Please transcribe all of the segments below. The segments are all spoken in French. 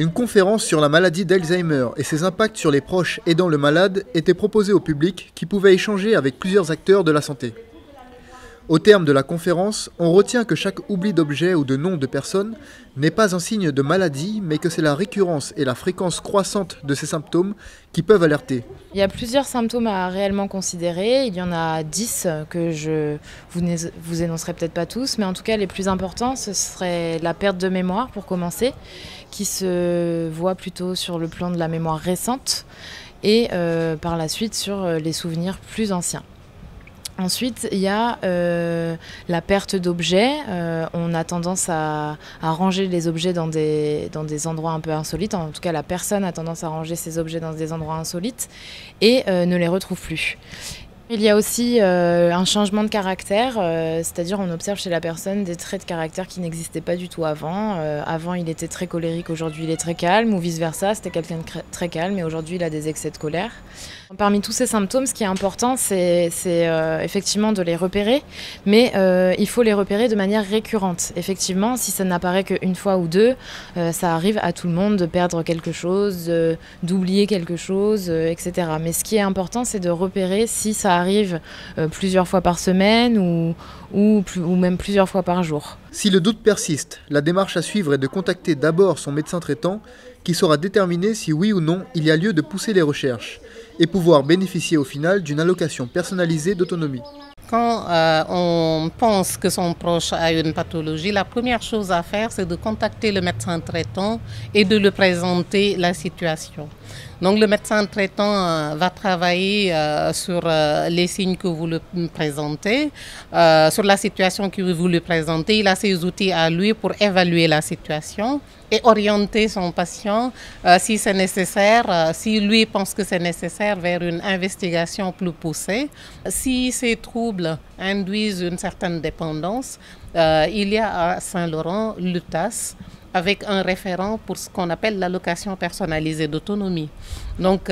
Une conférence sur la maladie d'Alzheimer et ses impacts sur les proches aidant le malade était proposée au public qui pouvait échanger avec plusieurs acteurs de la santé. Au terme de la conférence, on retient que chaque oubli d'objet ou de nom de personne n'est pas un signe de maladie, mais que c'est la récurrence et la fréquence croissante de ces symptômes qui peuvent alerter. Il y a plusieurs symptômes à réellement considérer. Il y en a 10 que je vous énoncerai peut-être pas tous, mais en tout cas les plus importants, ce serait la perte de mémoire pour commencer, qui se voit plutôt sur le plan de la mémoire récente et par la suite sur les souvenirs plus anciens. Ensuite, il y a la perte d'objets. On a tendance à ranger les objets dans des endroits un peu insolites. En tout cas, la personne a tendance à ranger ses objets dans des endroits insolites et ne les retrouve plus. Il y a aussi un changement de caractère, c'est-à-dire on observe chez la personne des traits de caractère qui n'existaient pas du tout avant. Avant, il était très colérique, aujourd'hui il est très calme, ou vice-versa, c'était quelqu'un de très calme et aujourd'hui il a des excès de colère. Parmi tous ces symptômes, ce qui est important, c'est effectivement de les repérer, mais il faut les repérer de manière récurrente. Effectivement, si ça n'apparaît qu'une fois ou deux, ça arrive à tout le monde de perdre quelque chose, d'oublier quelque chose, etc. Mais ce qui est important, c'est de repérer si ça arrive plusieurs fois par semaine ou même plusieurs fois par jour. Si le doute persiste, la démarche à suivre est de contacter d'abord son médecin traitant qui saura déterminer si oui ou non il y a lieu de pousser les recherches et pouvoir bénéficier au final d'une allocation personnalisée d'autonomie. Quand on pense que son proche a une pathologie, la première chose à faire, c'est de contacter le médecin traitant et de lui présenter la situation. Donc le médecin traitant va travailler sur les signes que vous lui présentez, sur la situation que vous lui présentez. Il a ses outils à lui pour évaluer la situation et orienter son patient si c'est nécessaire, si lui pense que c'est nécessaire, vers une investigation plus poussée. Si ces troubles induisent une certaine dépendance, il y a à Saint-Laurent l'UTAS, avec un référent pour ce qu'on appelle l'allocation personnalisée d'autonomie. Donc,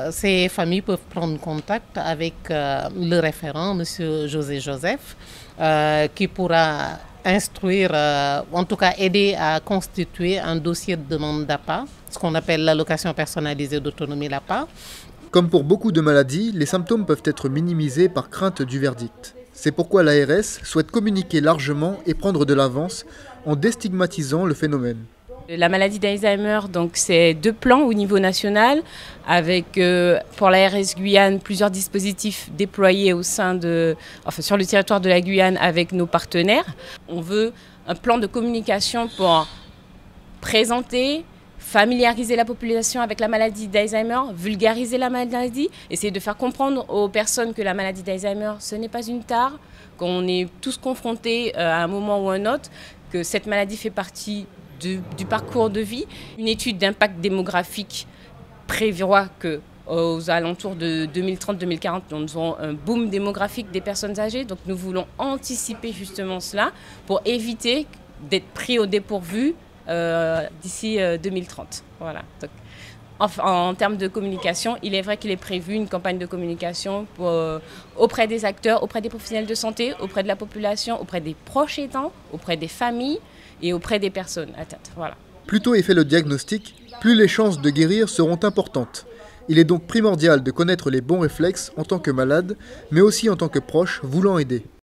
ces familles peuvent prendre contact avec le référent, M. José Joseph, qui pourra instruire, en tout cas aider à constituer un dossier de demande d'APA, ce qu'on appelle l'allocation personnalisée d'autonomie, l'APA. Comme pour beaucoup de maladies, les symptômes peuvent être minimisés par crainte du verdict. C'est pourquoi l'ARS souhaite communiquer largement et prendre de l'avance en déstigmatisant le phénomène. La maladie d'Alzheimer, donc c'est 2 plans au niveau national, avec pour l'ARS Guyane plusieurs dispositifs déployés sur le territoire de la Guyane avec nos partenaires. On veut un plan de communication pour présenter, familiariser la population avec la maladie d'Alzheimer, vulgariser la maladie, essayer de faire comprendre aux personnes que la maladie d'Alzheimer, ce n'est pas une tare, qu'on est tous confrontés à un moment ou à un autre, que cette maladie fait partie du parcours de vie. Une étude d'impact démographique prévoit qu'aux alentours de 2030-2040, nous aurons un boom démographique des personnes âgées. Donc nous voulons anticiper justement cela pour éviter d'être pris au dépourvu d'ici 2030. Voilà. Donc, en termes de communication, il est vrai qu'il est prévu une campagne de communication auprès des acteurs, auprès des professionnels de santé, auprès de la population, auprès des proches aidants, auprès des familles et auprès des personnes atteintes. Voilà. Plus tôt est fait le diagnostic, plus les chances de guérir seront importantes. Il est donc primordial de connaître les bons réflexes en tant que malade, mais aussi en tant que proche voulant aider.